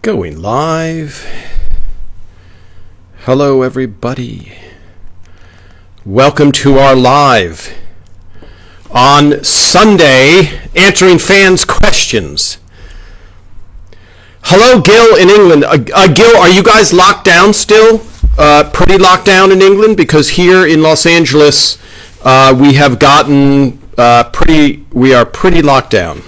Going live. Hello, everybody. Welcome to our live on Sunday, answering fans' questions. Hello, Gil in England. Gil, are you guys locked down still? Pretty locked down in England? Because here in Los Angeles, we have gotten we are pretty locked down.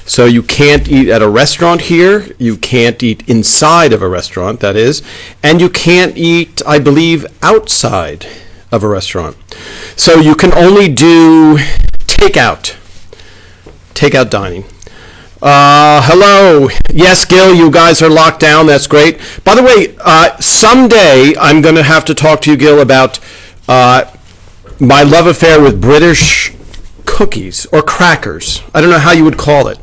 So you can't eat at a restaurant here, you can't eat inside of a restaurant, that is, and you can't eat, I believe, outside of a restaurant. So you can only do takeout dining. Hello. Yes, Gil, you guys are locked down, that's great. By the way, someday I'm going to have to talk to you, Gil, about my love affair with British cookies or crackers. I don't know how you would call it.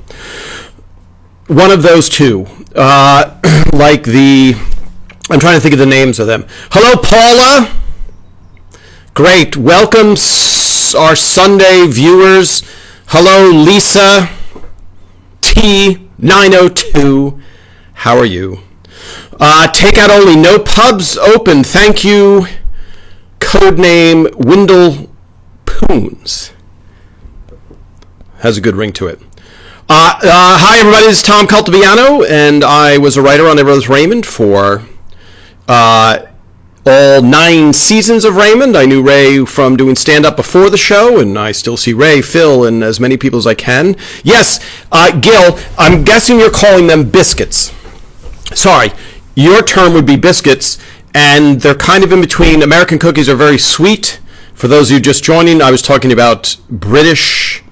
One of those two, I'm trying to think of the names of them. Hello, Paula. Great. Welcome, our Sunday viewers. Hello, Lisa T902. How are you? Takeout only. No pubs open. Thank you. Codename Windle Poons. Has a good ring to it. Hi, everybody. This is Tom Cultiviano, and I was a writer on Everyone's Raymond for all 9 seasons of Raymond. I knew Ray from doing stand-up before the show, and I still see Ray, Phil, and as many people as I can. Yes, Gil, I'm guessing you're calling them biscuits. Sorry, your term would be biscuits, and they're kind of in between. American cookies are very sweet. For those of you just joining, I was talking about British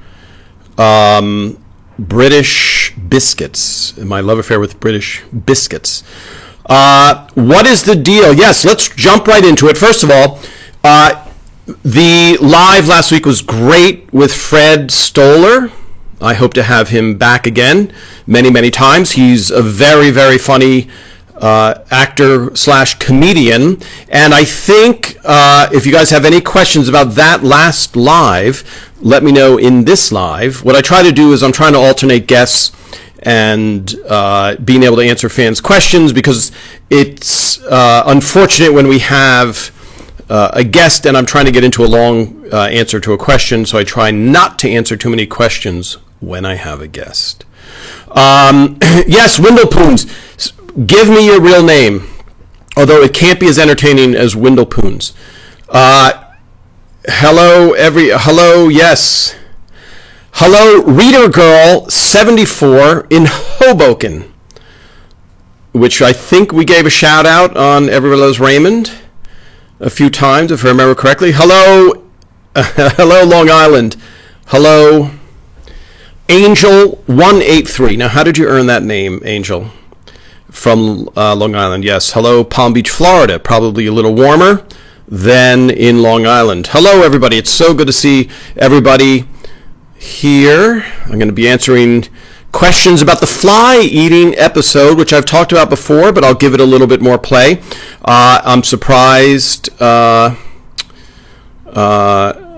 biscuits, my love affair with British biscuits. What is the deal? Yes, let's jump right into it. First of all, the live last week was great with Fred Stoller. I hope to have him back again many, many times. He's a very, very funny actor/comedian. And I think if you guys have any questions about that last live, let me know in this live. What I try to do is I'm trying to alternate guests and being able to answer fans' questions, because it's unfortunate when we have a guest and I'm trying to get into a long answer to a question, so I try not to answer too many questions when I have a guest. Yes, Windlepoons, give me your real name, although it can't be as entertaining as Windlepoons. Hello, yes. Hello, Reader Girl 74 in Hoboken, which I think we gave a shout out on Everybody Loves Raymond a few times, if I remember correctly. Hello, hello, Long Island. Hello, Angel 183. Now, how did you earn that name, Angel? From Long Island, yes. Hello, Palm Beach, Florida. Probably a little warmer than in Long Island. Hello, everybody. It's so good to see everybody here. I'm going to be answering questions about the fly eating episode, which I've talked about before, but I'll give it a little bit more play. I'm surprised.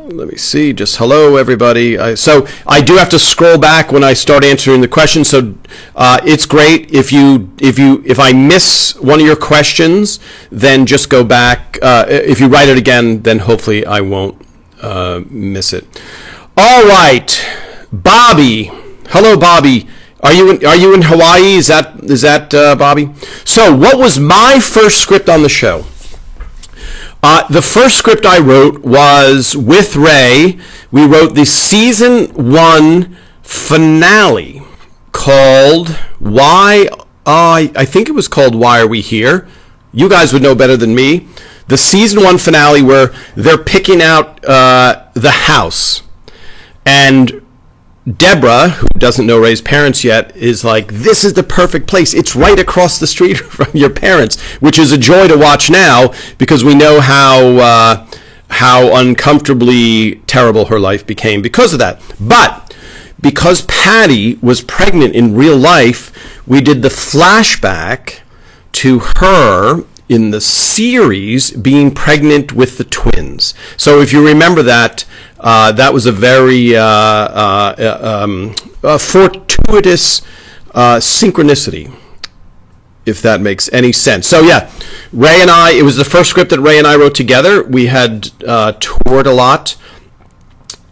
Let me see. Just hello, everybody. So I do have to scroll back when I start answering the questions. So it's great if I miss one of your questions, then just go back. If you write it again, then hopefully I won't miss it. All right, Bobby. Hello, Bobby. Are you in Hawaii? Is that Bobby? So what was my first script on the show? The first script I wrote was with Ray. We wrote the season 1 finale called Why? I think it was called Why Are We Here? You guys would know better than me. The season 1 finale where they're picking out the house, and Deborah, who doesn't know Ray's parents yet, is like, this is the perfect place. It's right across the street from your parents, which is a joy to watch now, because we know how uncomfortably terrible her life became because of that. But because Patty was pregnant in real life, we did the flashback to her in the series being pregnant with the twins. So if you remember that, that was a very fortuitous synchronicity. if that makes any sense. So yeah, Ray and I, it was the first script that Ray and I wrote together. We had toured a lot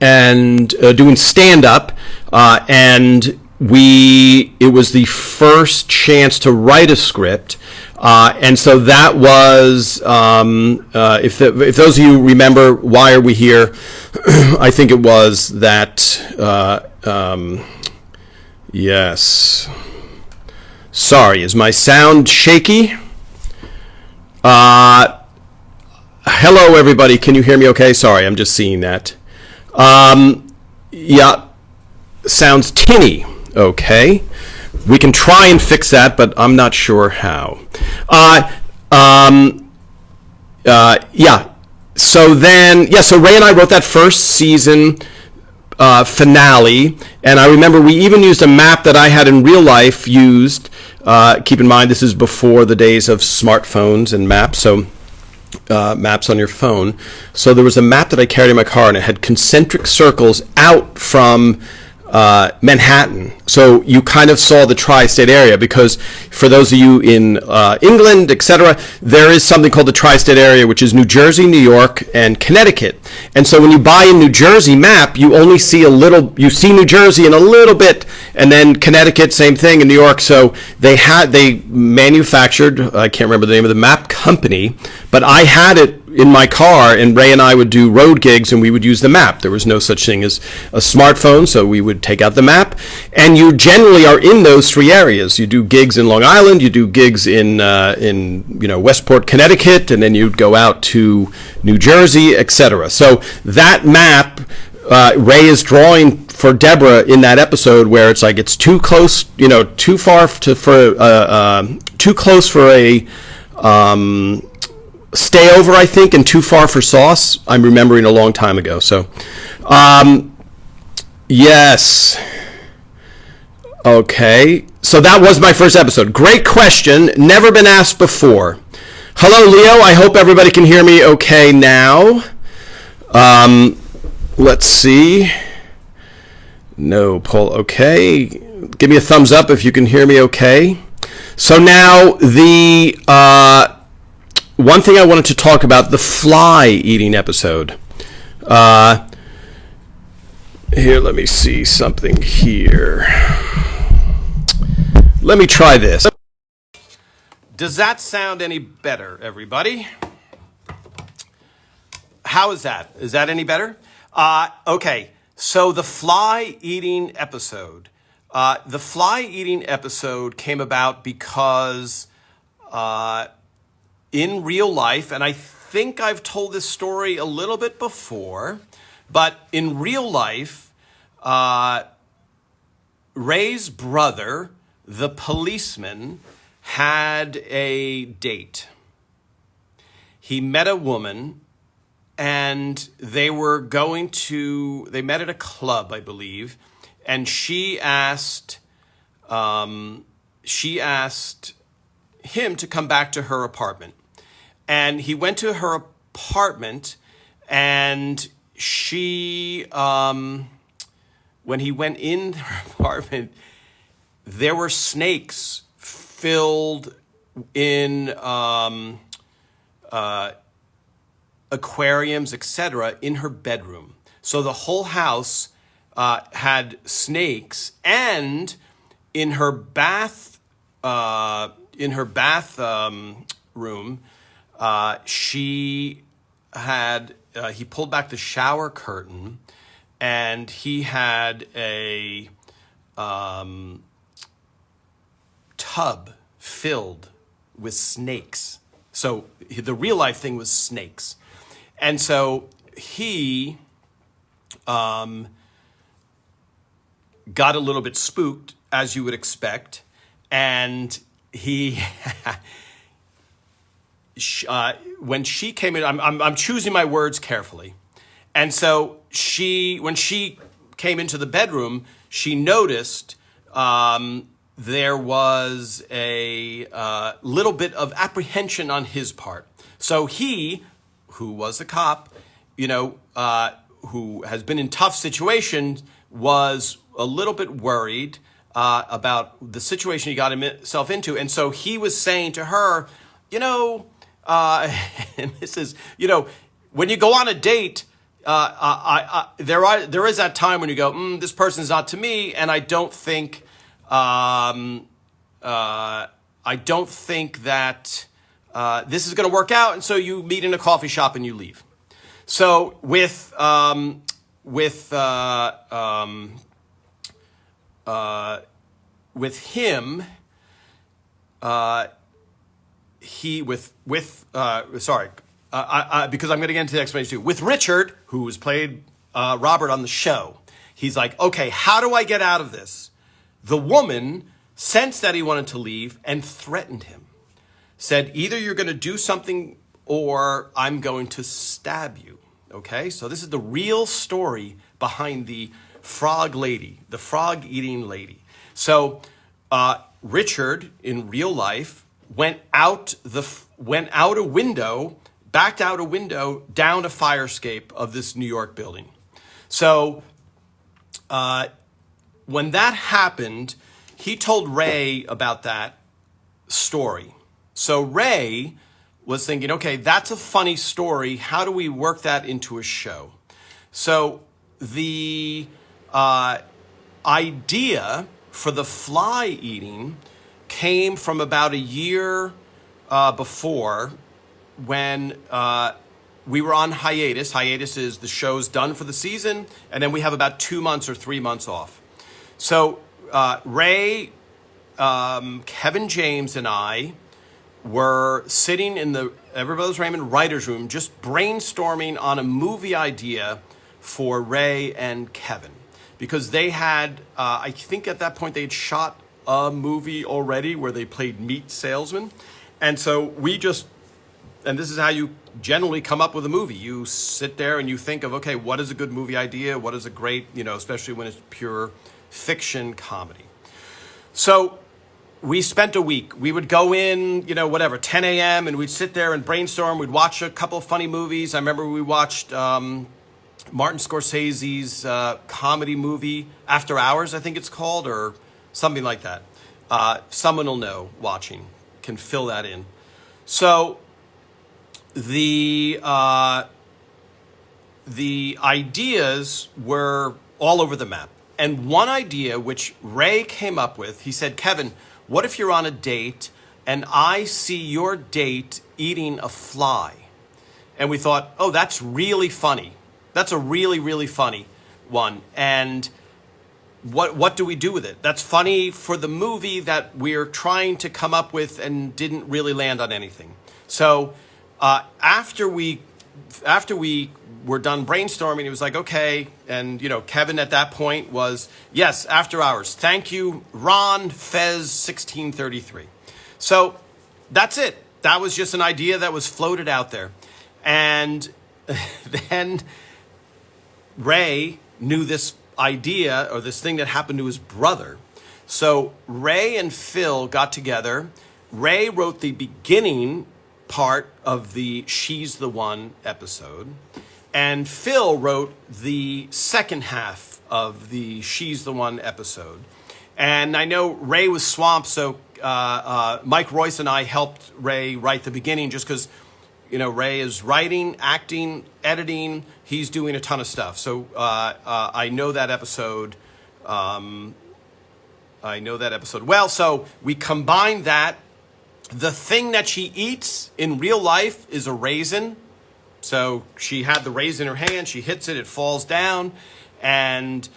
and doing stand-up, and it was the first chance to write a script. And so that was, if those of you remember, Why Are We Here? I think it was that, yes. Sorry, is my sound shaky? Hello, everybody. Can you hear me okay? Sorry, I'm just seeing that. Yeah, sounds tinny. Okay. We can try and fix that, but I'm not sure how. Yeah. So Ray and I wrote that first season finale, and I remember we even used a map that I had in real life used. Keep in mind, this is before the days of smartphones and maps, so maps on your phone. So there was a map that I carried in my car, and it had concentric circles out from Manhattan. So you kind of saw the tri-state area, because for those of you in England, etc., there is something called the tri-state area, which is New Jersey, New York, and Connecticut. And so when you buy a New Jersey map, you only see you see New Jersey in a little bit, and then Connecticut, same thing, in New York. So they manufactured, I can't remember the name of the map company, but I had it in my car, and Ray and I would do road gigs, and we would use the map. There was no such thing as a smartphone, so we would take out the map, and you generally are in those three areas. You do gigs in Long Island, you do gigs in Westport, Connecticut, and then you'd go out to New Jersey, etc. So that map, Ray is drawing for Deborah in that episode, where it's like it's too close, too close for a stayover, I think, and too far for sauce. I'm remembering a long time ago. So, yes. Okay. So that was my first episode. Great question. Never been asked before. Hello, Leo. I hope everybody can hear me okay now. Let's see. No, Paul. Okay. Give me a thumbs up if you can hear me okay. So now the one thing I wanted to talk about, the fly eating episode. Here, let me see something here. Let me try this. Does that sound any better, everybody? How is that? Is that any better? Okay, so the fly eating episode. The fly eating episode came about because in real life, and I think I've told this story a little bit before, but in real life, Ray's brother, the policeman, had a date. He met a woman, and they met at a club, I believe, and she asked him to come back to her apartment. And he went to her apartment, and she, when he went in her apartment, there were snakes filled in aquariums, etc., in her bedroom. So the whole house had snakes, and in her bath room, he pulled back the shower curtain, and he had a tub filled with snakes. So the real life thing was snakes. And so he got a little bit spooked, as you would expect, and he when she came in, I'm choosing my words carefully, and so when she came into the bedroom, she noticed there was a little bit of apprehension on his part. So he, who was a cop, who has been in tough situations, was a little bit worried. about the situation he got himself into. And so he was saying to her, and this is, when you go on a date, there is that time when you go, this person's not to me, and I don't think that this is going to work out, and so you meet in a coffee shop and you leave. So with him, because I'm going to get into the explanation too. With Richard, who was played Robert on the show, he's like, okay, how do I get out of this? The woman sensed that he wanted to leave and threatened him. Said, either you're going to do something or I'm going to stab you. Okay, so this is the real story behind the frog lady, the frog-eating lady. So Richard, in real life, backed out a window down a fire escape of this New York building. So when that happened, he told Ray about that story. So Ray was thinking, okay, that's a funny story. How do we work that into a show? So the idea for the fly eating came from about a year before, when we were on hiatus. Hiatus is the show's done for the season, and then we have about 2 months or 3 months off. So Ray, Kevin James, and I were sitting in the Everett Brothers Raymond writer's room just brainstorming on a movie idea for Ray and Kevin. Because they had, I think at that point, they had shot a movie already where they played meat salesmen. And so and this is how you generally come up with a movie. You sit there and you think of, okay, what is a good movie idea? What is a great, especially when it's pure fiction comedy. So we spent a week. We would go in, 10 a.m. and we'd sit there and brainstorm. We'd watch a couple of funny movies. I remember we watched Martin Scorsese's comedy movie, After Hours, I think it's called, or something like that. Someone will know watching, can fill that in. So the ideas were all over the map. And one idea which Ray came up with, he said, Kevin, what if you're on a date and I see your date eating a fly? And we thought, oh, that's really funny. That's a really, really funny one. And what do we do with it? That's funny for the movie that we're trying to come up with and didn't really land on anything. So after we were done brainstorming, it was like, okay. And, Kevin at that point was, yes, After Hours. Thank you, Ron Fez 1633. So that's it. That was just an idea that was floated out there. And then Ray knew this idea, or this thing that happened to his brother. So Ray and Phil got together. Ray wrote the beginning part of the She's the One episode, and Phil wrote the second half of the She's the One episode. And I know Ray was swamped, so Mike Royce and I helped Ray write the beginning, just because Ray is writing, acting, editing. He's doing a ton of stuff. So I know that episode. Well. So we combined that. The thing that she eats in real life is a raisin. So she had the raisin in her hand. She hits it. It falls down. And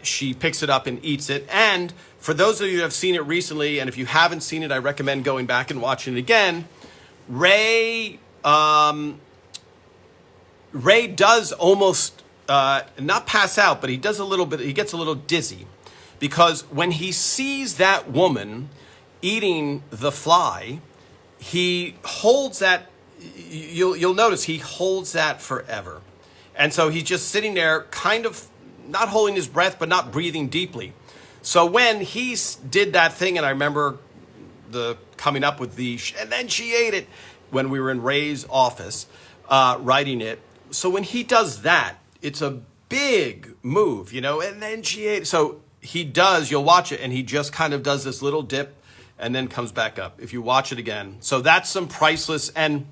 she picks it up and eats it. And for those of you that have seen it recently, and if you haven't seen it, I recommend going back and watching it again. Ray does almost not pass out, but he does a little bit. He gets a little dizzy, because when he sees that woman eating the fly, he holds that. You'll notice he holds that forever, and so he's just sitting there, kind of not holding his breath, but not breathing deeply. So when he did that thing, and I remember coming up with and then she ate it, when we were in Ray's office writing it. So when he does that, it's a big move, and then she ate it. So he does, you'll watch it, and he just kind of does this little dip and then comes back up if you watch it again. So that's some priceless. And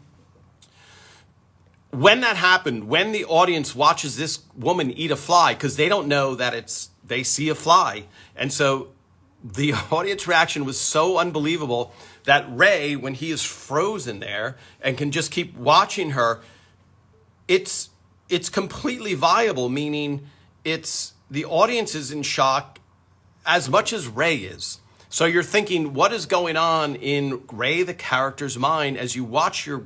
when that happened, when the audience watches this woman eat a fly, because they don't know that they see a fly. And so the audience reaction was so unbelievable that Ray, when he is frozen there and can just keep watching her, it's completely viable, meaning the audience is in shock as much as Ray is. So you're thinking, what is going on in Ray, the character's mind, as you watch your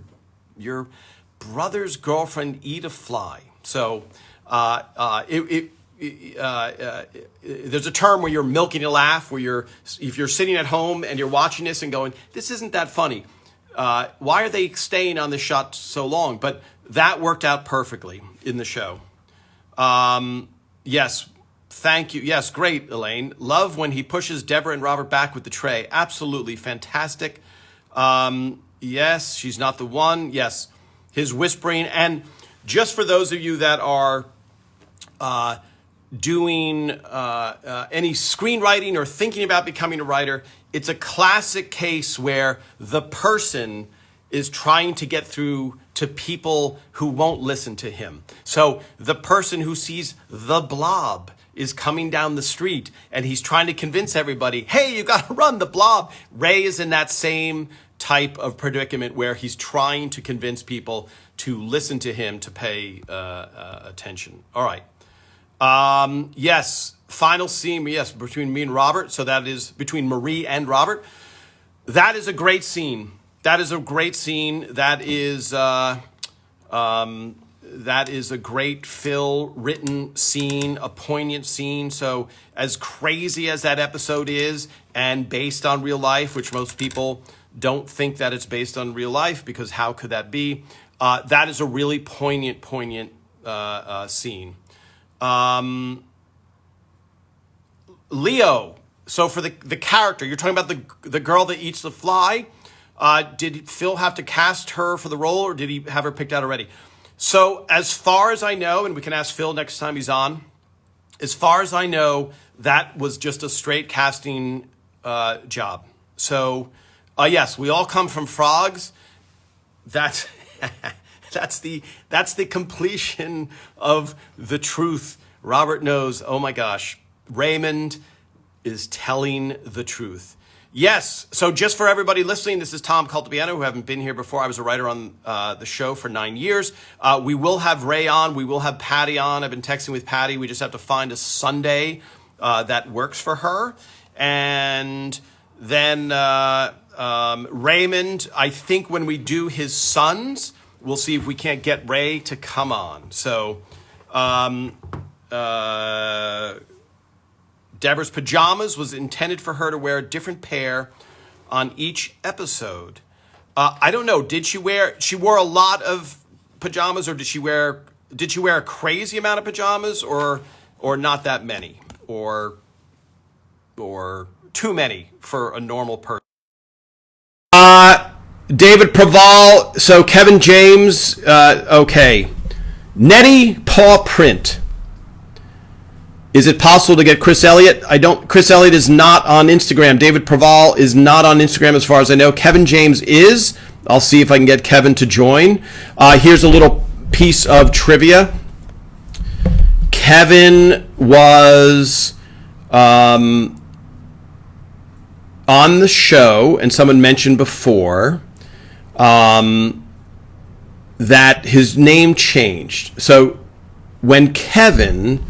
brother's girlfriend eat a fly? So there's a term where you're milking a laugh, where if you're sitting at home and you're watching this and going, this isn't that funny. Why are they staying on this shot so long? But that worked out perfectly in the show. Yes. Thank you. Yes, great, Elaine. Love when he pushes Deborah and Robert back with the tray. Absolutely fantastic. Yes, she's not the one. Yes, his whispering. And just for those of you that are doing any screenwriting or thinking about becoming a writer, it's a classic case where the person is trying to get through to people who won't listen to him. So the person who sees the blob is coming down the street and he's trying to convince everybody, hey, you got to run, the blob. Ray is in that same type of predicament where he's trying to convince people to listen to him, to pay attention. All right. Yes, final scene, yes, between me and Robert. So that is between Marie and Robert. That is a great scene. That is a great scene. That is a great Phil written scene, a poignant scene. So as crazy as that episode is and based on real life, which most people don't think that it's based on real life because how could that be? That is a really poignant scene. Leo, so for the character, you're talking about the girl that eats the fly. Did Phil have to cast her for the role or did he have her picked out already? So as far as I know, and we can ask Phil next time he's on, as far as I know, that was just a straight casting job. So yes, we all come from frogs. That's the completion of the truth. Robert knows, oh my gosh, Raymond is telling the truth. Yes, so just for everybody listening, this is Tom Caltabiano, who haven't been here before. I was a writer on the show for 9 years. We will have Ray on. We will have Patty on. I've been texting with Patty. We just have to find a Sunday that works for her. And then Raymond, I think when we do his sons, we'll see if we can't get Ray to come on. So Deborah's pajamas was intended for her to wear a different pair on each episode. I don't know. She wore a lot of pajamas, or did she wear a crazy amount of pajamas, or not that many, or too many for a normal person? David Praval. So Kevin James. Okay. Nettie paw print. Is it possible to get Chris Elliott? Chris Elliott is not on Instagram. David Praval is not on Instagram as far as I know. Kevin James is. I'll see if I can get Kevin to join. Here's a little piece of trivia. Kevin was on the show, and someone mentioned before that his name changed. So when Kevin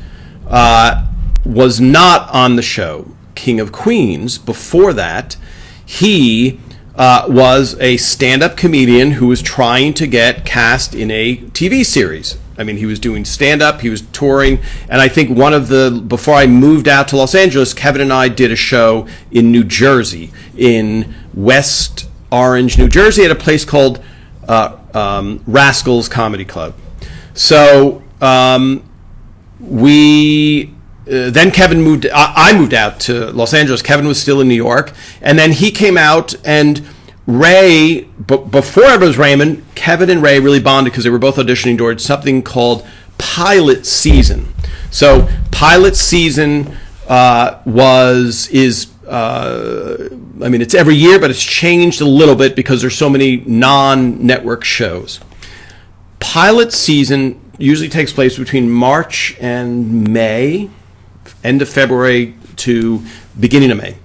was not on the show, King of Queens, before that, he was a stand-up comedian who was trying to get cast in a TV series. I mean, he was doing stand-up, he was touring, and I think before I moved out to Los Angeles, Kevin and I did a show in New Jersey, in West Orange, New Jersey, at a place called Rascals Comedy Club. So then Kevin moved. I moved out to Los Angeles. Kevin was still in New York, and then he came out. And Ray, before it was Raymond, Kevin and Ray really bonded because they were both auditioning towards something called Pilot Season. So Pilot Season it's every year, but it's changed a little bit because there's so many non-network shows. Pilot season usually takes place between March and May, end of February to beginning of May.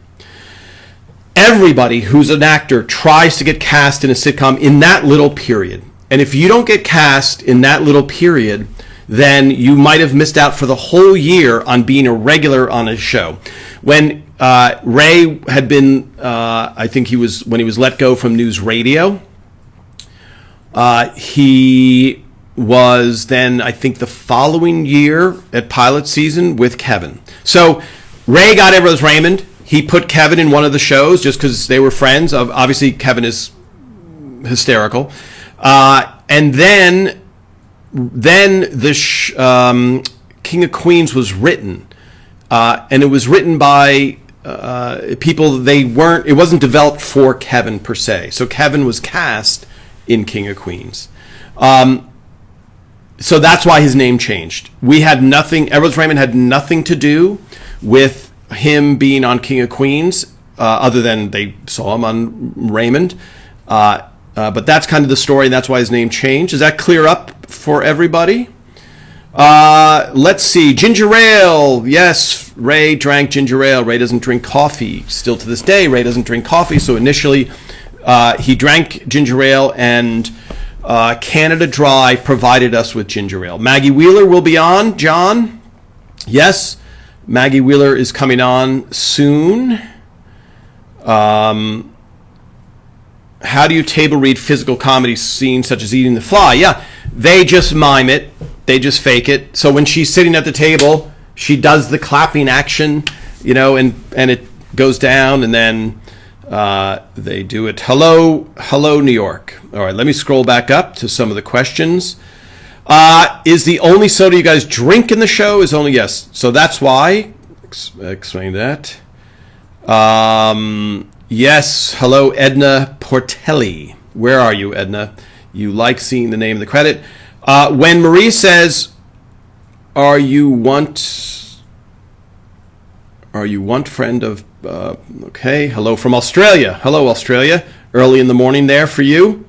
Everybody who's an actor tries to get cast in a sitcom in that little period. And if you don't get cast in that little period, then you might have missed out for the whole year on being a regular on a show. When Ray had been, when he was let go from News Radio, he was then, I think, the following year at pilot season with Kevin. So Ray got Everett Raymond. He put Kevin in one of the shows just because they were friends. Obviously, Kevin is hysterical. And then the King of Queens was written. And it was written by people, it wasn't developed for Kevin per se. So Kevin was cast in King of Queens. So that's why his name changed. Everett Raymond had nothing to do with him being on King of Queens, other than they saw him on Raymond. But that's kind of the story, and that's why his name changed. Does that clear up for everybody? Let's see. Ginger ale. Yes, Ray drank ginger ale. Ray doesn't drink coffee. Still to this day, Ray doesn't drink coffee. So initially, he drank ginger ale, and Canada Dry provided us with ginger ale. Maggie Wheeler will be on, John. Yes, Maggie Wheeler is coming on soon. How do you table read physical comedy scenes such as eating the fly? Yeah, they just mime it. They just fake it. So when she's sitting at the table, she does the clapping action, and it goes down, and then they do it. Hello, New York. All right, let me scroll back up to some of the questions. Is the only soda you guys drink in the show is only yes. So that's why. Explain that. Yes. Hello, Edna Portelli. Where are you, Edna? You like seeing the name of the credit. When Marie says, "Are you want friend of?" Okay. Hello from Australia. Hello, Australia. Early in the morning there for you.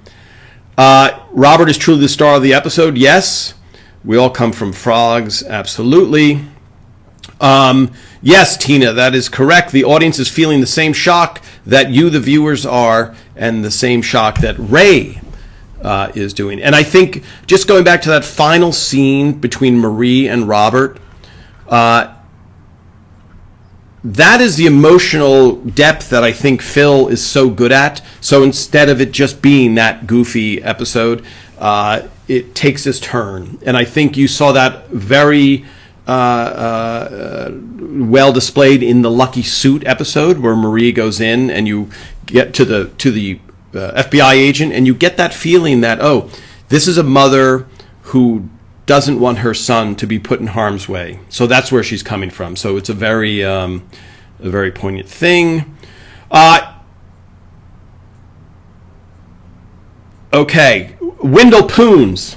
Robert is truly the star of the episode. Yes. We all come from frogs. Absolutely. Yes, Tina, that is correct. The audience is feeling the same shock that you, the viewers, are, and the same shock that Ray is doing. And I think, just going back to that final scene between Marie and Robert, that is the emotional depth that I think Phil is so good at. So instead of it just being that goofy episode, it takes this turn. And I think you saw that very well displayed in the Lucky Suit episode, where Marie goes in and you get to the FBI agent, and you get that feeling that, oh, this is a mother who doesn't want her son to be put in harm's way. So that's where she's coming from. So it's a very poignant thing. Okay, Wendell Poons.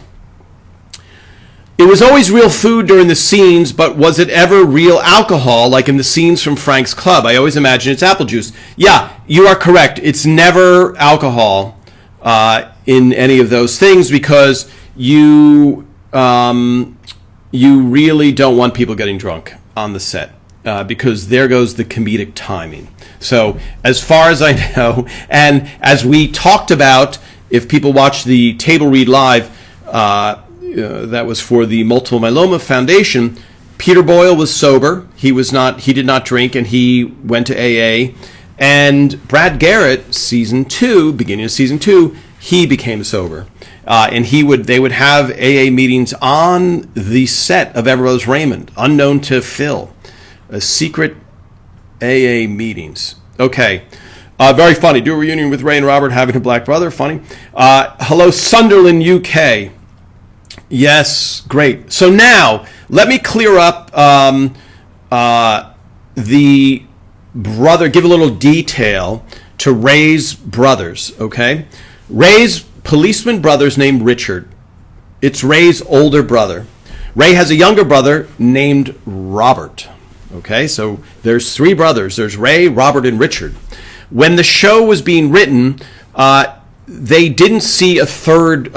It was always real food during the scenes, but was it ever real alcohol, like in the scenes from Frank's Club? I always imagine it's apple juice. Yeah, you are correct. It's never alcohol in any of those things, because you really don't want people getting drunk on the set, because there goes the comedic timing. So as far as I know, and as we talked about, if people watch the Table Read Live, that was for the Multiple Myeloma Foundation, Peter Boyle was sober. He did not drink, and he went to AA. And Brad Garrett, beginning of season 2, he became sober. And they would have AA meetings on the set of Everett Raymond, unknown to Phil. Secret AA meetings. Okay. Very funny. Do a reunion with Ray and Robert having a black brother. Funny. Hello, Sunderland, UK. Yes, great. So now, let me clear up the brother, give a little detail to Ray's brothers, okay? Ray's policeman brother's named Richard. It's Ray's older brother. Ray has a younger brother named Robert, Okay, so there's three brothers. There's Ray, Robert, and Richard. When the show was being written, they didn't see a third,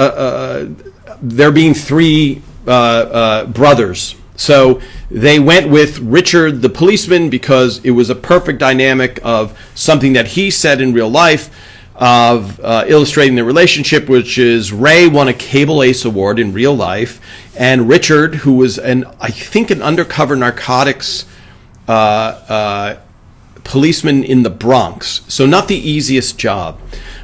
there being three brothers. So they went with Richard the policeman because it was a perfect dynamic of something that he said in real life, of illustrating the relationship, which is Ray won a Cable Ace Award in real life, and Richard, who was I think an undercover narcotics policeman in the Bronx, so not the easiest job,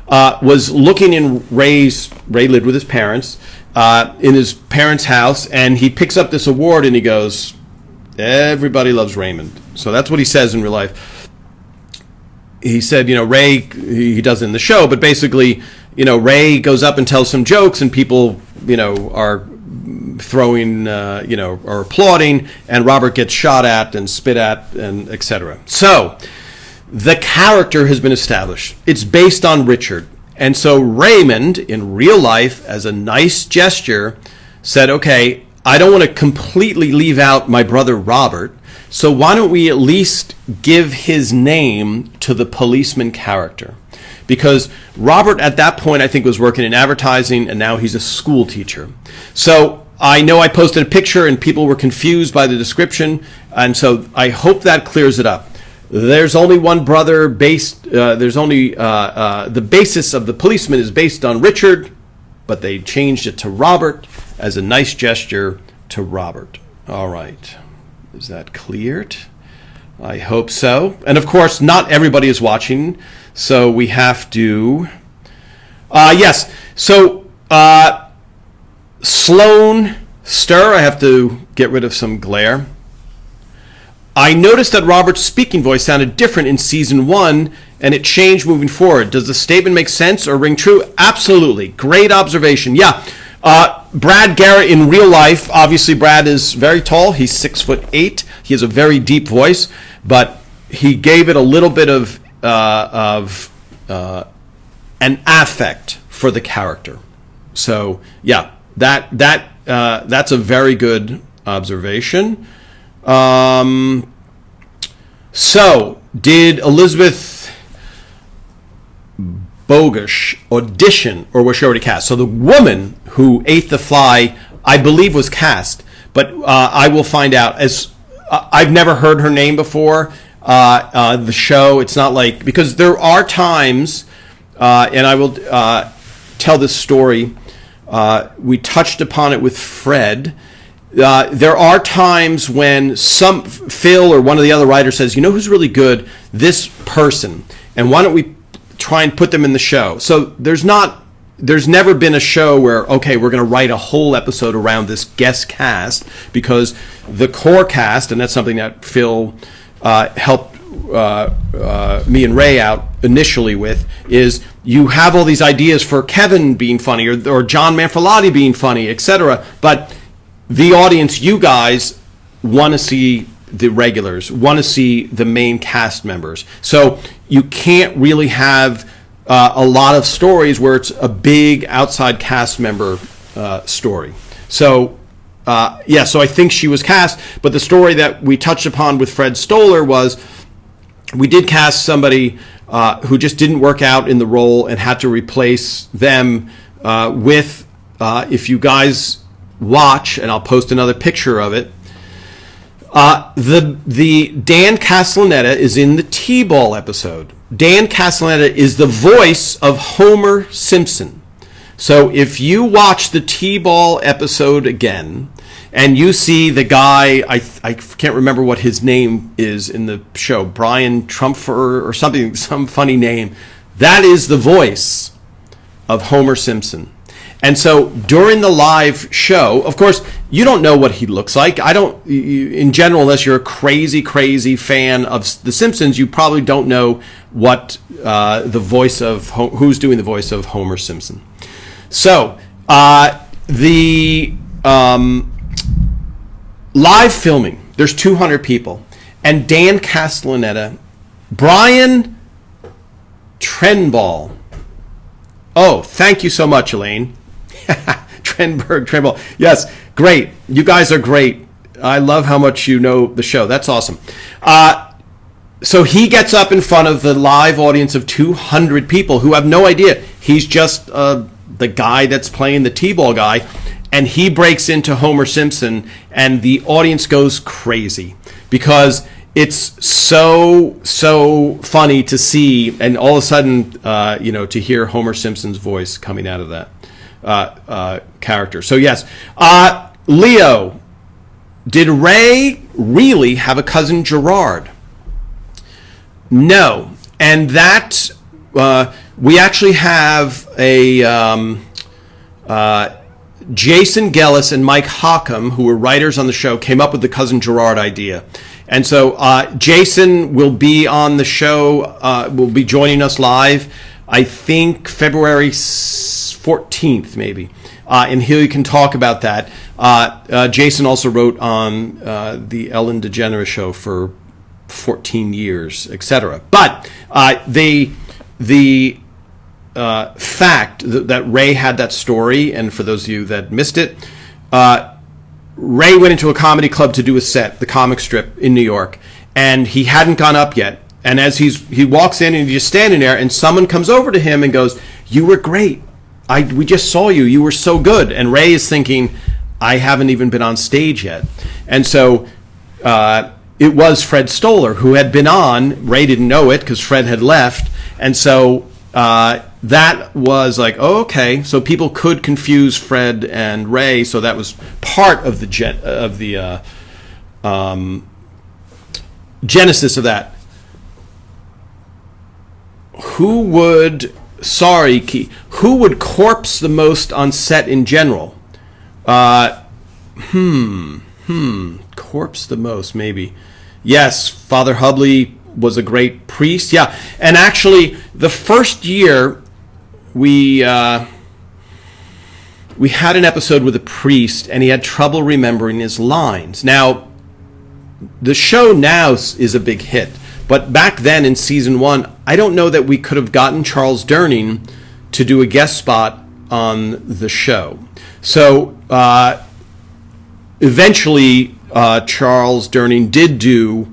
was looking in Ray lived with his parents, in his parents' house, and he picks up this award and he goes, "Everybody loves Raymond." So that's what he says in real life. He said, Ray, he does it in the show, but basically, Ray goes up and tells some jokes and people, are throwing, or applauding, and Robert gets shot at and spit at and etc. So the character has been established. It's based on Richard. And so Raymond, in real life, as a nice gesture, said, okay, I don't want to completely leave out my brother Robert, so why don't we at least give his name to the policeman character? Because Robert at that point I think was working in advertising, and now he's a school teacher. So I know I posted a picture and people were confused by the description, and so I hope that clears it up. There's only one brother based, the basis of the policeman is based on Richard, but they changed it to Robert as a nice gesture to Robert. All right. Is that cleared? I hope so. And of course, not everybody is watching, so we have to... yes, so Sloan Stir, I have to get rid of some glare. I noticed that Robert's speaking voice sounded different in season 1, and it changed moving forward. Does the statement make sense or ring true? Absolutely. Great observation. Yeah. Brad Garrett in real life, obviously Brad is very tall. He's 6'8". He has a very deep voice, but he gave it a little bit of an affect for the character. So yeah, that's a very good observation. So did Elizabeth Bogush audition, or was she already cast? So the woman who ate the fly, I believe, was cast, but I will find out. As I've never heard her name before. The show, it's not like, because there are times, and I will tell this story. We touched upon it with Fred. There are times when Phil or one of the other writers says, who's really good? This person. And why don't we try and put them in the show? So there's never been a show where, okay, we're going to write a whole episode around this guest cast, because the core cast, and that's something that Phil helped me and Ray out initially with, is you have all these ideas for Kevin being funny or John Manfrotati being funny, etc. But the audience, you guys, want to see the regulars, want to see the main cast members. So you can't really have a lot of stories where it's a big outside cast member story. So so I think she was cast, but the story that we touched upon with Fred Stoller was we did cast somebody who just didn't work out in the role and had to replace them with, if you guys watch, and I'll post another picture of it, the Dan Castellaneta is in the T-Ball episode. Dan Castellaneta is the voice of Homer Simpson. So if you watch the T-Ball episode again, and you see the guy, I can't remember what his name is in the show, Brian Trumpfer or something, some funny name, that is the voice of Homer Simpson. And so during the live show, of course, you don't know what he looks like. In general, unless you're a crazy fan of The Simpsons, you probably don't know what the voice of, who's doing the voice of Homer Simpson. So the live filming, there's 200 people, and Dan Castellaneta, Brian Trenball. Oh, thank you so much, Elaine. Trenball. Yes, great. You guys are great. I love how much you know the show. That's awesome. So he gets up in front of the live audience of 200 people who have no idea. He's just the guy that's playing the T-ball guy, and he breaks into Homer Simpson, and the audience goes crazy because it's so funny to see, and all of a sudden, to hear Homer Simpson's voice coming out of that character. So yes, Leo, did Ray really have a cousin Gerard? No, and that we actually have a Jason Gellis and Mike Hockham, who were writers on the show, came up with the cousin Gerard idea. And so Jason will be on the show, will be joining us live, I think February 14th, maybe. And he can talk about that. Jason also wrote on the Ellen DeGeneres show for 14 years, etc. But the fact that Ray had that story, and for those of you that missed it, Ray went into a comedy club to do a set, the comic strip in New York, and he hadn't gone up yet. And as he walks in and he's just standing there, and someone comes over to him and goes, "You were great. We just saw you. You were so good." And Ray is thinking, "I haven't even been on stage yet." And so it was Fred Stoller who had been on. Ray didn't know it because Fred had left. And so that was like, oh, okay. So people could confuse Fred and Ray. So that was part of the genesis of that. Who would corpse the most on set in general? Corpse the most, maybe. Yes, Father Hubley was a great priest. Yeah, and actually, the first year we had an episode with a priest, and he had trouble remembering his lines. Now, the show now is a big hit, but back then in season 1, I don't know that we could have gotten Charles Durning to do a guest spot on the show. So eventually, Charles Durning did do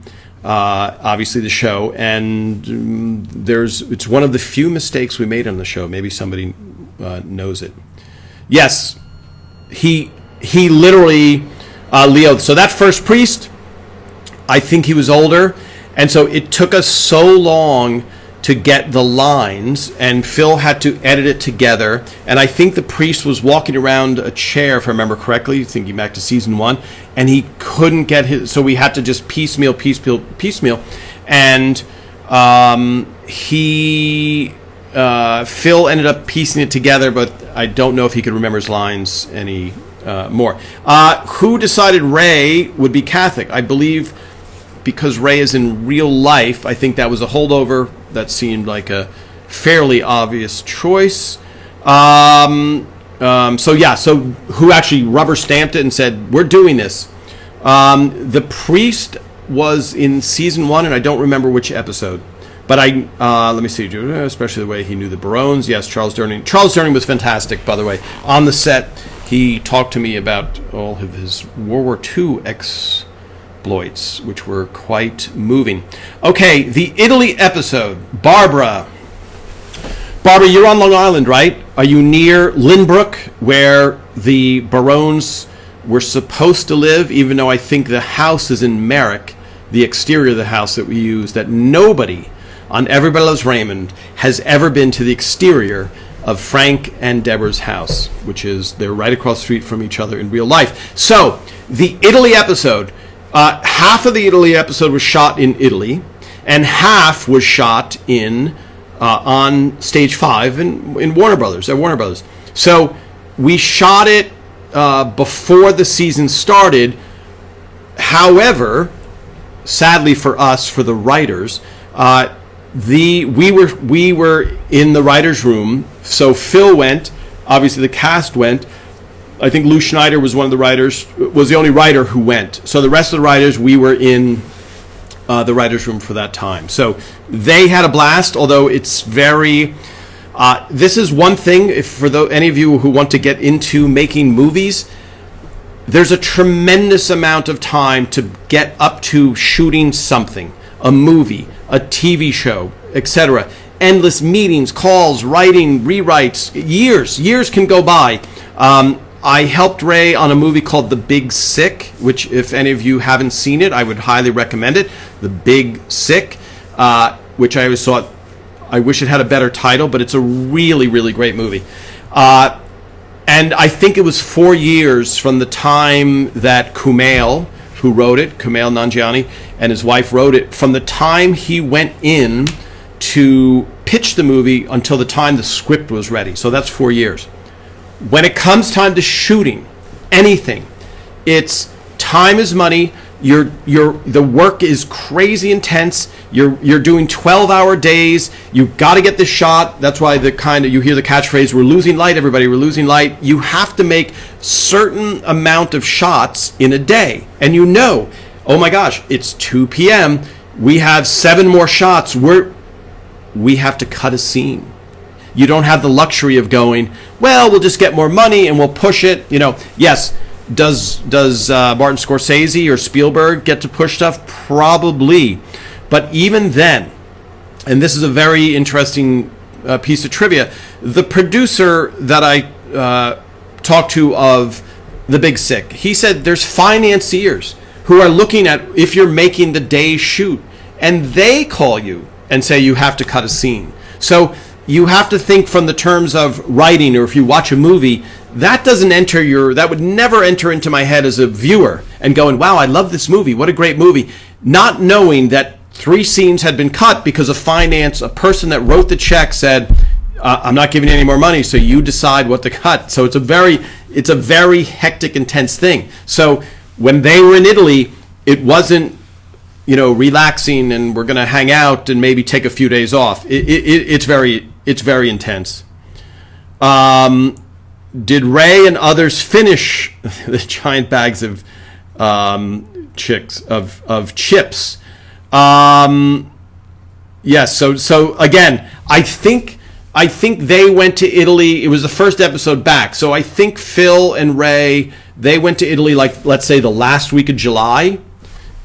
obviously the show, and it's one of the few mistakes we made on the show. Maybe somebody knows it. Yes, he literally Leo. So that first priest, I think he was older, and so it took us so long to get the lines, and Phil had to edit it together. And I think the priest was walking around a chair, if I remember correctly, thinking back to season 1, and he couldn't get his, so we had to just piecemeal. And Phil ended up piecing it together, but I don't know if he could remember his lines any more. Who decided Ray would be Catholic? I believe because Ray is in real life, I think that was a holdover. That seemed like a fairly obvious choice. So who actually rubber stamped it and said, "We're doing this"? The priest was in season 1, and I don't remember which episode. But let me see, especially the way he knew the Barones. Yes, Charles Durning. Charles Durning was fantastic, by the way. On the set, he talked to me about all of his World War II exploits, which were quite moving. Okay, the Italy episode. Barbara, you're on Long Island, right? Are you near Lynbrook, where the Barones were supposed to live, even though I think the house is in Merrick, the exterior of the house that we use, that nobody on Everybody Loves Raymond has ever been to the exterior of Frank and Deborah's house, which is, they're right across the street from each other in real life. So, the Italy episode, half of the Italy episode was shot in Italy, and half was shot in on Stage 5 in Warner Brothers, at Warner Brothers. So, we shot it before the season started. However, sadly for us, for the writers, we were in the writers' room. So Phil went. Obviously, the cast went. I think Lou Schneider was one of the writers. Was the only writer who went. So the rest of the writers, we were in the writers' room for that time. So they had a blast. Although it's very. This is one thing. If for any of you who want to get into making movies, there's a tremendous amount of time to get up to shooting something, a movie, a TV show, etc. Endless meetings, calls, writing, rewrites, years can go by. I helped Ray on a movie called The Big Sick, which if any of you haven't seen it, I would highly recommend it. The Big Sick, which I always thought, I wish it had a better title, but it's a really, really great movie. And I think it was 4 years from the time that Kumail, who wrote it, Kumail Nanjiani, and his wife wrote it, from the time he went in to pitch the movie until the time the script was ready. So that's 4 years. When it comes time to shooting anything, it's time is money. The work is crazy intense. You're doing 12-hour days. You've got to get the shot. That's why you hear the catchphrase, "We're losing light, everybody. We're losing light." You have to make certain amount of shots in a day, and oh my gosh, it's 2 p.m. We have 7 more shots. We have to cut a scene. You don't have the luxury of going, well, we'll just get more money and we'll push it. Yes. Does Martin Scorsese or Spielberg get to push stuff? Probably. But even then, and this is a very interesting piece of trivia, the producer that I talked to of The Big Sick, he said there's financiers who are looking at if you're making the day shoot, and they call you and say you have to cut a scene. So you have to think from the terms of writing, or if you watch a movie, that would never enter into my head as a viewer and going, wow, I love this movie. What a great movie. Not knowing that 3 scenes had been cut because of finance. A person that wrote the check said, I'm not giving you any more money, so you decide what to cut. So it's a very hectic, intense thing. So when they were in Italy, it wasn't, relaxing and we're going to hang out and maybe take a few days off. It's very intense. Did Ray and others finish the giant bags of chips? Yes. So again, I think they went to Italy. It was the first episode back. So I think Phil and Ray, they went to Italy, like, let's say the last week of July.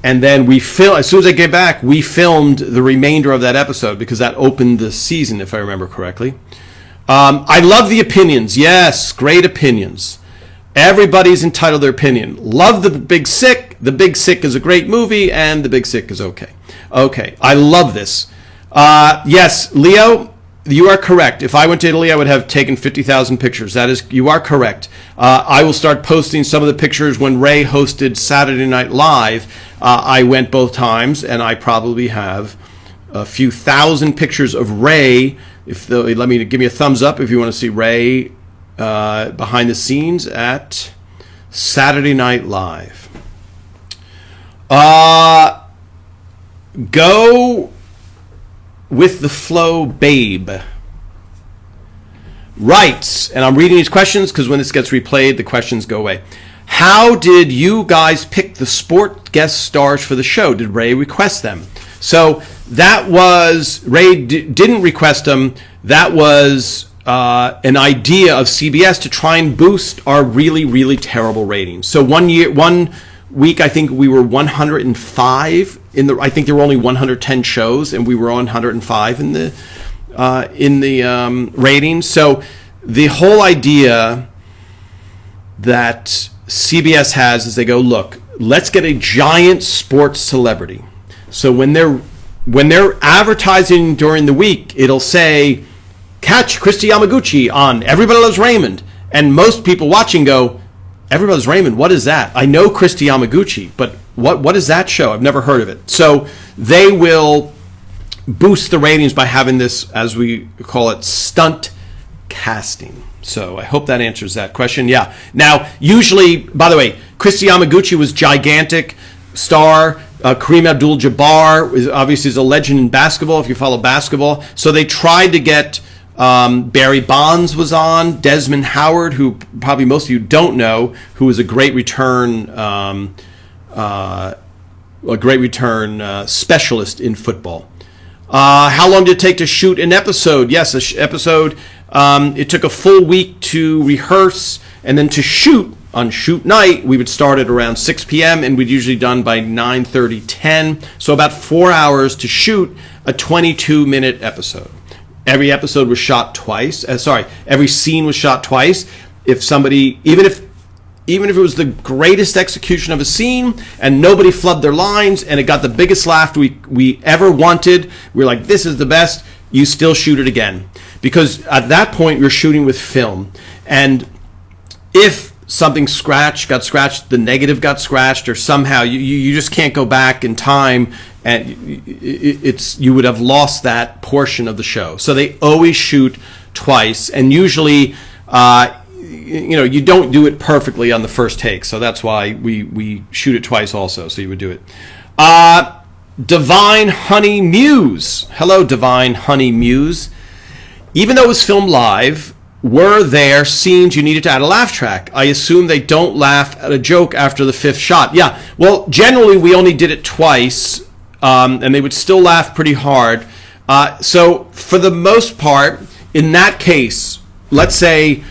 And then as soon as I get back, we filmed the remainder of that episode because that opened the season, if I remember correctly. I love the opinions. Yes, great opinions. Everybody's entitled to their opinion. Love The Big Sick. The Big Sick is a great movie, and The Big Sick is okay. Okay, I love this. Yes, Leo, you are correct. If I went to Italy, I would have taken 50,000 pictures. You are correct. I will start posting some of the pictures when Ray hosted Saturday Night Live. I went both times, and I probably have a few thousand pictures of Ray. Give me a thumbs up if you want to see Ray behind the scenes at Saturday Night Live. Go with the flow, babe. Writes, and I'm reading these questions because when this gets replayed, the questions go away. How did you guys pick the sport guest stars for the show? Did Ray request them? So that was, Ray didn't request them. That was an idea of CBS to try and boost our really, really terrible ratings. So one week, I think we were 105 I think there were only 110 shows, and we were on 105 in the ratings. So the whole idea that CBS has is they go, look, let's get a giant sports celebrity. So when they're advertising during the week, it'll say, catch Christy Yamaguchi on Everybody Loves Raymond. And most people watching go, Everybody Loves Raymond, what is that? I know Christy Yamaguchi, but what is that show? I've never heard of it. So they will boost the ratings by having this, as we call it, stunt casting. So I hope that answers that question. Yeah. Now, usually, by the way, Christy Yamaguchi was gigantic star. Kareem Abdul-Jabbar obviously is a legend in basketball, if you follow basketball. So they tried to get Barry Bonds was on, Desmond Howard, who probably most of you don't know, who was a great return specialist in football. How long did it take to shoot an episode? Yes, an episode. It took a full week to rehearse and then to shoot on shoot night, we would start at around 6 p.m. and we'd usually done by 9:30, 10. So about 4 hours to shoot a 22-minute episode. Every episode was shot twice. Every scene was shot twice. If somebody, even if it was the greatest execution of a scene and nobody flubbed their lines and it got the biggest laugh we ever wanted, we were like, this is the best, you still shoot it again. Because at that point, you're shooting with film. And if something got scratched, the negative got scratched, or somehow you just can't go back in time, and you would have lost that portion of the show. So they always shoot twice, and usually, you don't do it perfectly on the first take. So that's why we shoot it twice also. So you would do it. Divine Honey Muse. Hello, Divine Honey Muse. Even though it was filmed live, were there scenes you needed to add a laugh track? I assume they don't laugh at a joke after the fifth shot. Yeah, well, generally we only did it twice, and they would still laugh pretty hard. So for the most part, in that case, let's say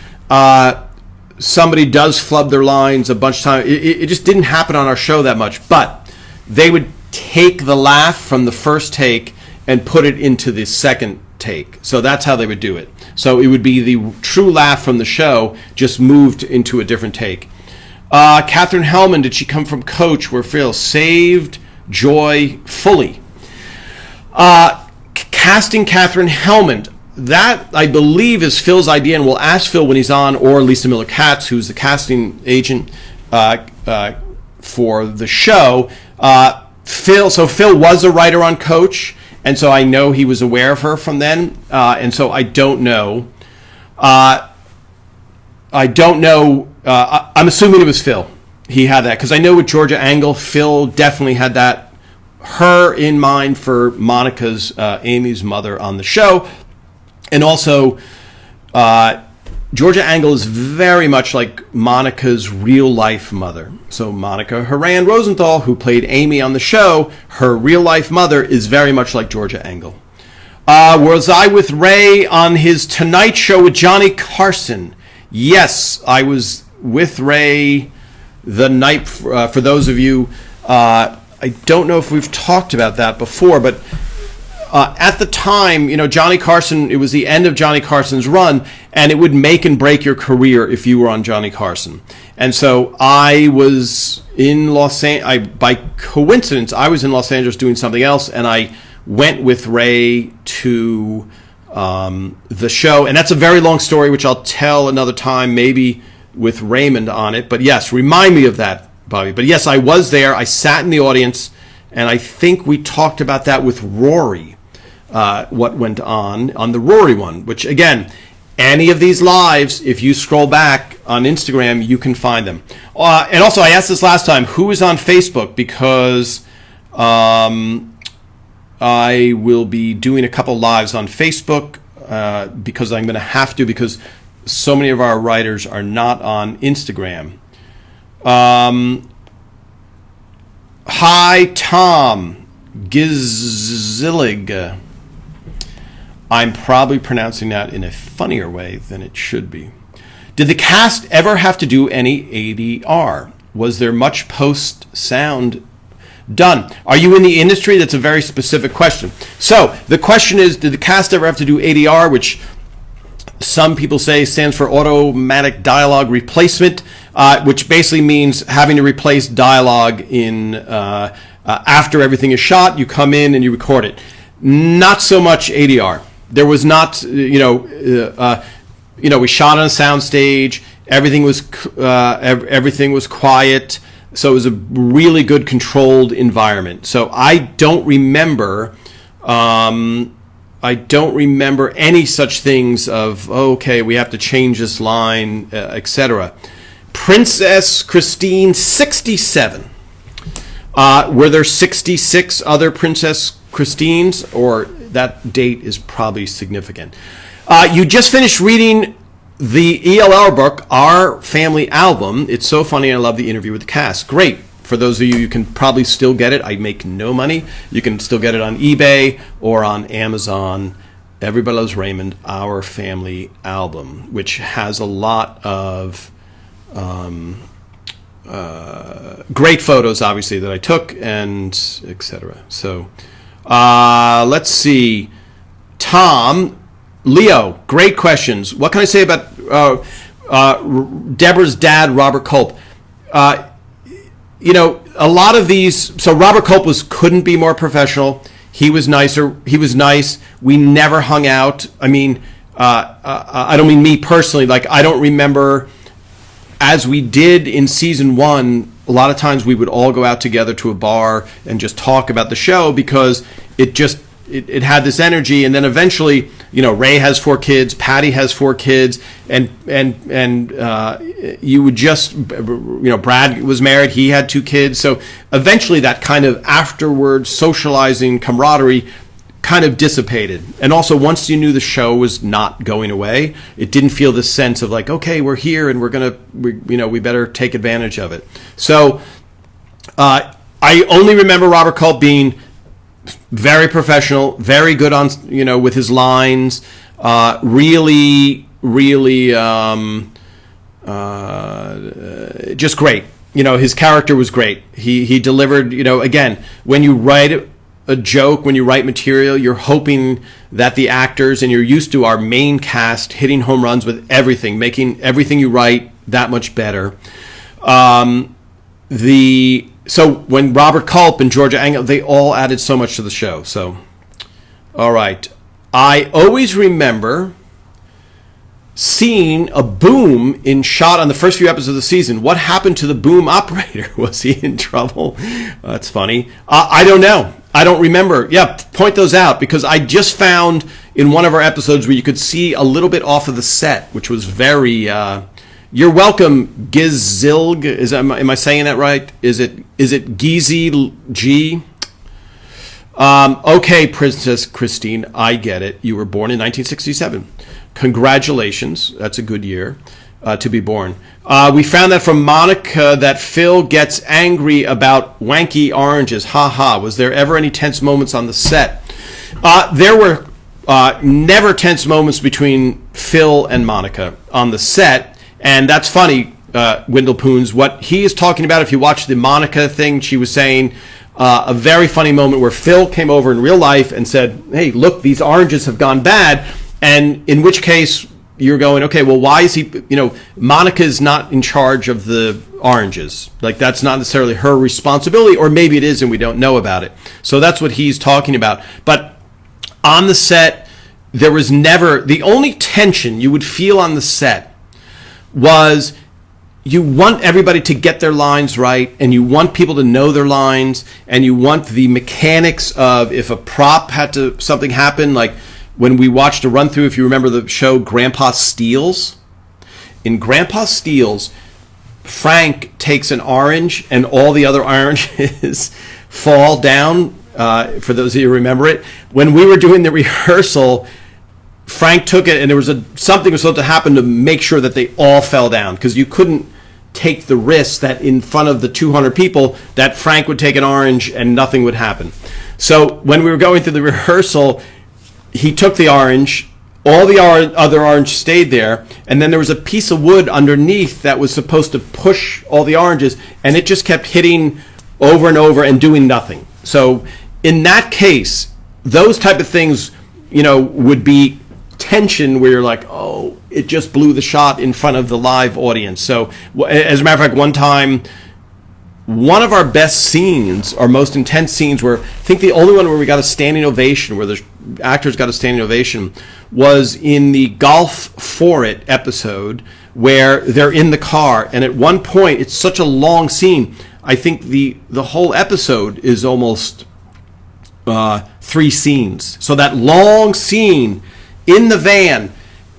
somebody does flub their lines a bunch of times. It just didn't happen on our show that much, but they would take the laugh from the first take and put it into the second take. So that's how they would do it. So it would be the true laugh from the show just moved into a different take. Catherine Hellman, did she come from Coach where Phil saved Joy fully? Casting Catherine Hellman, that I believe is Phil's idea, and we'll ask Phil when he's on, or Lisa Miller Katz, who's the casting agent for the show. Phil was a writer on Coach, and so I know he was aware of her from then, and so I don't know. I'm assuming it was Phil. He had that, because I know with Georgia Engel, Phil definitely had her in mind for Monica's, Amy's mother on the show. And also, Georgia Engel is very much like Monica's real-life mother. So Monica Horan Rosenthal, who played Amy on the show, her real-life mother is very much like Georgia Engel. Was I with Ray on his Tonight Show with Johnny Carson? Yes, I was with Ray the night, for those of you, I don't know if we've talked about that before, but at the time, Johnny Carson, it was the end of Johnny Carson's run, and it would make and break your career if you were on Johnny Carson. And so I was in by coincidence, I was in Los Angeles doing something else, and I went with Ray to the show. And that's a very long story, which I'll tell another time, maybe with Raymond on it. But yes, remind me of that, Bobby. But yes, I was there. I sat in the audience, and I think we talked about that with Rory. What went on the Rory one, which again, any of these lives, if you scroll back on Instagram, you can find them. And also, I asked this last time, who is on Facebook? Because I will be doing a couple lives on Facebook because I'm going to have to, because so many of our writers are not on Instagram. Hi, Tom Gizillig. I'm probably pronouncing that in a funnier way than it should be. Did the cast ever have to do any ADR? Was there much post-sound done? Are you in the industry? That's a very specific question. So the question is, did the cast ever have to do ADR, which some people say stands for automatic dialogue replacement, which basically means having to replace dialogue in after everything is shot. You come in and you record it. Not so much ADR. There was not, we shot on a soundstage. Everything was quiet, so it was a really good controlled environment. So I don't remember any such things of, okay, we have to change this line, etc. Princess Christine 67. Were there 66 other Princess Christines, or that date is probably significant? You just finished reading the ELR book, Our Family Album. It's so funny. I love the interview with the cast. Great. For those of you, you can probably still get it. I make no money. You can still get it on eBay or on Amazon. Everybody Loves Raymond, Our Family Album, which has a lot of great photos, obviously, that I took, and etc. So let's see. Tom, Leo, great questions. What can I say about Deborah's dad, Robert Culp? A lot of these. So Robert Culp couldn't be more professional. He was nicer. He was nice. We never hung out. I mean, I don't mean me personally. Like, I don't remember, as we did in season 1, a lot of times we would all go out together to a bar and just talk about the show, because it had this energy. And then eventually, Ray has 4 kids, Patty has 4 kids, and you would just, Brad was married, he had 2 kids. So eventually that kind of afterward socializing camaraderie kind of dissipated. And also, once you knew the show was not going away, it didn't feel this sense of like, okay, we're here and we better take advantage of it. So I only remember Robert Culp being very professional, very good on, with his lines, really just great. His character was great. He delivered, again, when you write a joke, when you write material, you're hoping that the actors, and you're used to our main cast hitting home runs with everything, making everything you write that much better. So when Robert Culp and Georgia Engel, they all added so much to the show. So, all right. I always remember seeing a boom in shot on the first few episodes of the season. What happened to the boom operator? Was he in trouble? That's funny. I don't know. I don't remember. Yeah, point those out, because I just found in one of our episodes where you could see a little bit off of the set, which was very... You're welcome, Gizilg. Am I saying that right? Is it Gizy G? Okay, Princess Christine, I get it. You were born in 1967. Congratulations. That's a good year to be born. We found that from Monica that Phil gets angry about wanky oranges. Ha ha. Was there ever any tense moments on the set? There were never tense moments between Phil and Monica on the set. And that's funny, Wendell Poons. What he is talking about, if you watch the Monica thing, she was saying a very funny moment where Phil came over in real life and said, hey, look, these oranges have gone bad. And in which case you're going, okay, well, why is he, Monica's not in charge of the oranges. Like, that's not necessarily her responsibility, or maybe it is and we don't know about it. So that's what he's talking about. But on the set, there was never, the only tension you would feel on the set was you want everybody to get their lines right, and you want people to know their lines, and you want the mechanics of, if a prop had to, something happen, like when we watched a run through, if you remember the show Grandpa Steals. In Grandpa Steals, Frank takes an orange and all the other oranges fall down, for those of you who remember it. When we were doing the rehearsal, Frank took it, and there was something was supposed to happen to make sure that they all fell down, because you couldn't take the risk that in front of the 200 people that Frank would take an orange and nothing would happen. So when we were going through the rehearsal, he took the orange, all the other orange stayed there, and then there was a piece of wood underneath that was supposed to push all the oranges, and it just kept hitting over and over and doing nothing. So in that case, those type of things, would be tension where you're like, oh, it just blew the shot in front of the live audience. So as a matter of fact, one time, one of our best scenes, our most intense scenes, where I think the only one where we got a standing ovation, where the actors got a standing ovation, was in the Golf For It episode, where they're in the car, and at one point, it's such a long scene, I think the whole episode is almost 3 scenes. So that long scene in the van,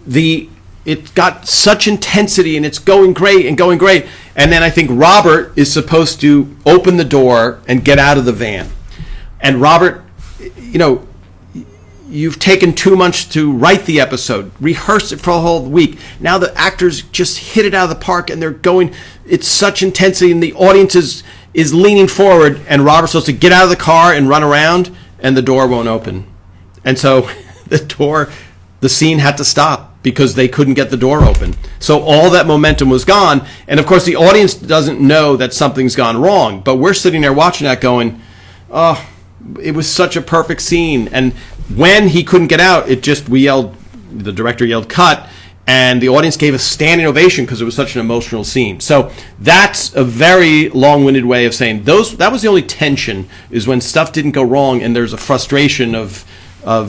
it got such intensity, and it's going great. And then I think Robert is supposed to open the door and get out of the van. And Robert, you've taken 2 months to write the episode, rehearse it for a whole week. Now the actors just hit it out of the park, and they're going, it's such intensity, and the audience is leaning forward, and Robert's supposed to get out of the car and run around, and the door won't open. And so the scene had to stop. because they couldn't get the door open. So all that momentum was gone. And of course, the audience doesn't know that something's gone wrong. But we're sitting there watching that going, oh, it was such a perfect scene. And when he couldn't get out, the director yelled, cut. And the audience gave a standing ovation because it was such an emotional scene. So that's a very long-winded way of saying that was the only tension, is when stuff didn't go wrong and there's a frustration of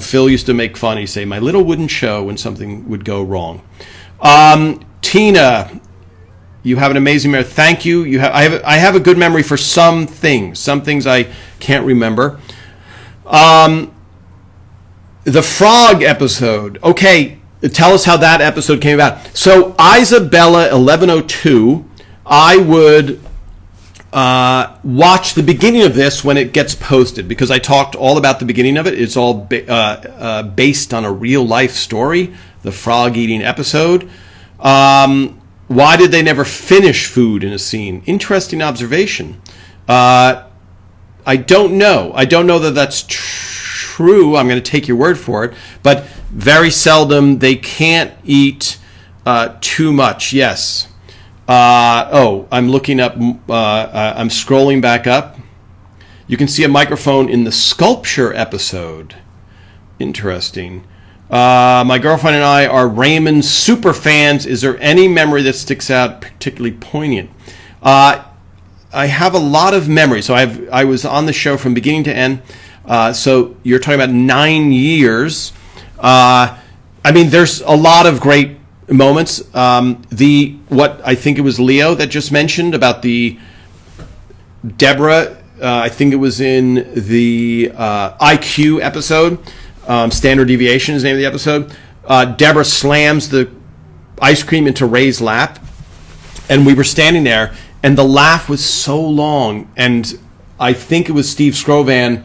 Phil used to make fun. He'd say, my little wooden show, when something would go wrong. Tina, you have an amazing memory. Thank you. I have a good memory for some things. Some things I can't remember. The frog episode. Okay. Tell us how that episode came about. So Isabella 1102, I would watch the beginning of this when it gets posted, because I talked all about the beginning of it. It's all based on a real life story, the frog eating episode. Why did they never finish food in a scene? Interesting observation. I don't know. I don't know that that's true. I'm going to take your word for it, but very seldom they can't eat too much. Yes. I'm looking up. I'm scrolling back up. You can see a microphone in the sculpture episode. Interesting. My girlfriend and I are Raymond super fans. Is there any memory that sticks out particularly poignant? I have a lot of memories. So I was on the show from beginning to end. So you're talking about 9 years. There's a lot of great moments. What I think it was Leo that just mentioned about the Deborah. I think it was in the IQ episode. Standard deviation is the name of the episode. Deborah slams the ice cream into Ray's lap, and we were standing there, and the laugh was so long, and I think it was Steve Scrovan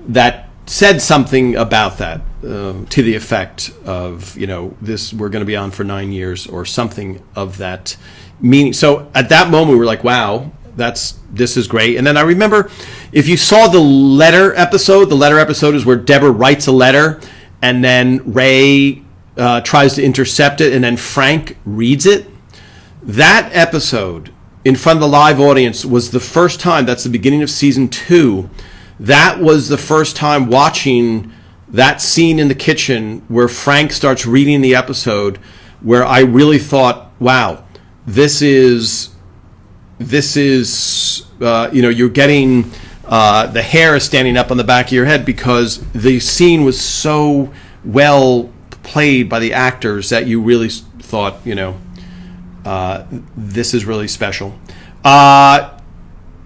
that said something about that, to the effect of, this, we're going to be on for 9 years, or something of that meaning. So at that moment, we were like, wow, this is great. And then I remember, if you saw the letter episode is where Deborah writes a letter, and then Ray tries to intercept it, and then Frank reads it. That episode in front of the live audience was the first time, that's the beginning of season 2, that was the first time watching that scene in the kitchen where Frank starts reading the episode, where I really thought, wow, this is you're getting the hair is standing up on the back of your head, because the scene was so well played by the actors that you really thought, this is really special.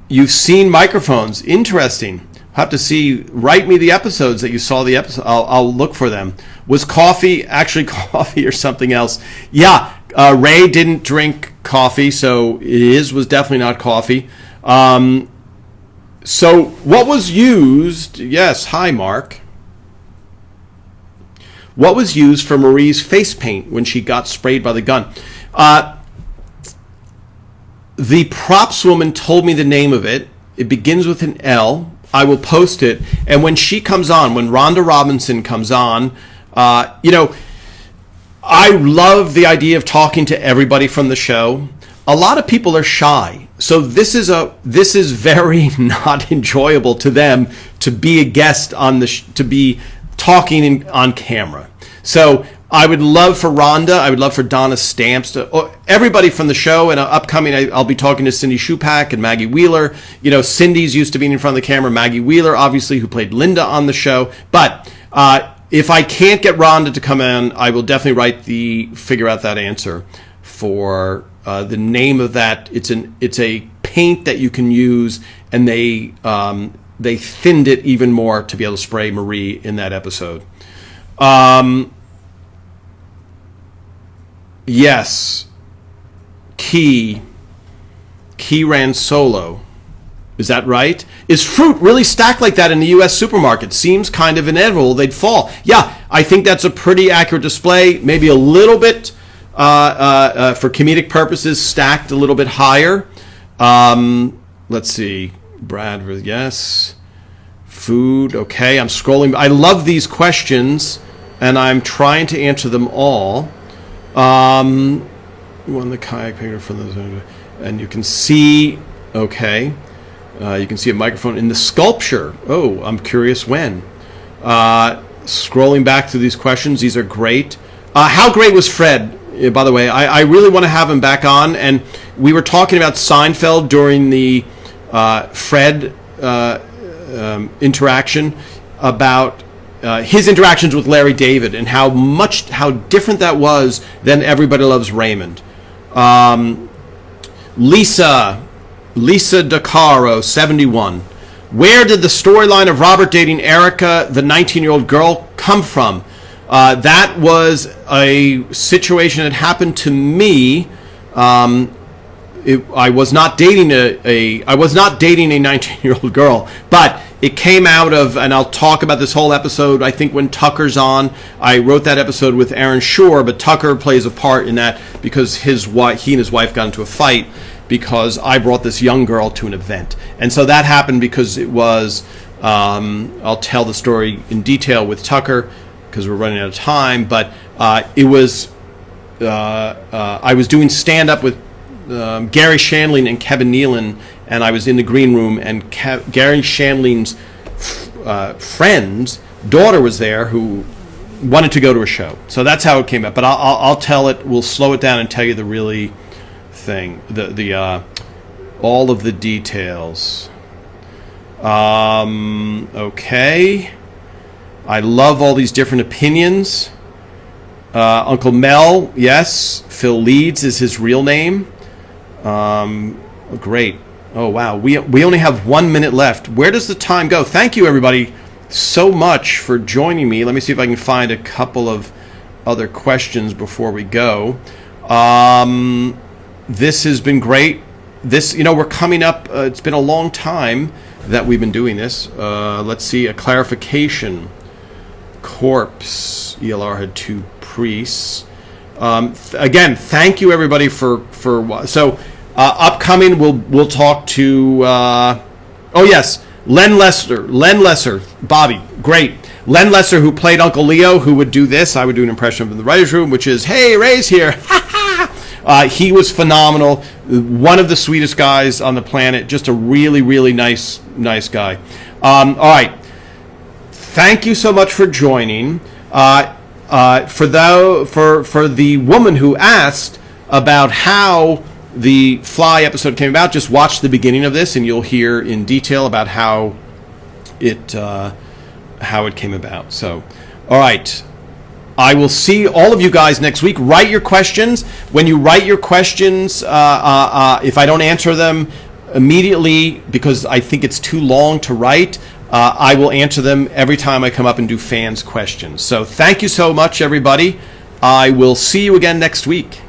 You've seen microphones. Interesting. Have to see. Write me the episodes that you saw the episode. I'll look for them. Was coffee actually coffee or something else? Yeah. Ray didn't drink coffee, so his was definitely not coffee. So what was used? Yes. Hi, Mark. What was used for Marie's face paint when she got sprayed by the gun? The props woman told me the name of it. It begins with an L. I will post it. And when she comes on, when Rhonda Robinson comes on, I love the idea of talking to everybody from the show. A lot of people are shy. So this is very not enjoyable to them to be a guest on to be talking on camera. So I would love for Rhonda, I would love for Donna Stamps, everybody from the show, and upcoming, I'll be talking to Cindy Shupak and Maggie Wheeler. Cindy's used to being in front of the camera. Maggie Wheeler, obviously, who played Linda on the show. But if I can't get Rhonda to come in, I will definitely figure out that answer for the name of that. It's a paint that you can use, and they thinned it even more to be able to spray Marie in that episode. Yes. Key ran solo. Is that right? Is fruit really stacked like that in the U.S. supermarket? Seems kind of inevitable they'd fall. Yeah, I think that's a pretty accurate display. Maybe a little bit, for comedic purposes, stacked a little bit higher. Let's see. Bradford, yes. Food, okay. I'm scrolling. I love these questions, and I'm trying to answer them all. Won the kayak picture from the, and you can see, okay, you can see a microphone in the sculpture. Oh, I'm curious when. Scrolling back through these questions, these are great. How great was Fred? By the way, I really want to have him back on, and we were talking about Seinfeld during the Fred interaction about his interactions with Larry David and how different that was than Everybody Loves Raymond. Lisa DeCaro, 71. Where did the storyline of Robert dating Erica, the 19-year-old girl, come from? That was a situation that happened to me. I was not dating a 19-year-old girl, but it came out of, and I'll talk about this whole episode, I think when Tucker's on. I wrote that episode with Aaron Shore, but Tucker plays a part in that because he and his wife got into a fight because I brought this young girl to an event. And so that happened because it was, I'll tell the story in detail with Tucker because we're running out of time, but it was, I was doing stand-up with Gary Shandling and Kevin Nealon, and I was in the green room, and Gary Shandling's friend's daughter was there who wanted to go to a show. So that's how it came up. But I'll tell it. We'll slow it down and tell you the really thing, all of the details. Okay. I love all these different opinions. Uncle Mel, yes. Phil Leeds is his real name. Great. Oh, wow. We only have 1 minute left. Where does the time go? Thank you, everybody, so much for joining me. Let me see if I can find a couple of other questions before we go. This has been great. We're coming up. It's been a long time that we've been doing this. Let's see. A clarification. Corpse. ELR had 2 priests. Again, thank you, everybody, for so upcoming. We'll talk to Len Lesser, Bobby, great. Len Lesser, who played Uncle Leo, who would do this. I would do an impression of him in the writer's room, which is, "Hey, Ray's here." He was phenomenal. One of the sweetest guys on the planet. Just a really, really nice guy. All right. Thank you so much for joining. For the woman who asked about how the Fly episode came about, just watch the beginning of this and you'll hear in detail about how it came about. So, all right. I will see all of you guys next week. Write your questions. When you write your questions, if I don't answer them immediately because I think it's too long to write, I will answer them every time I come up and do fans' questions. So thank you so much, everybody. I will see you again next week.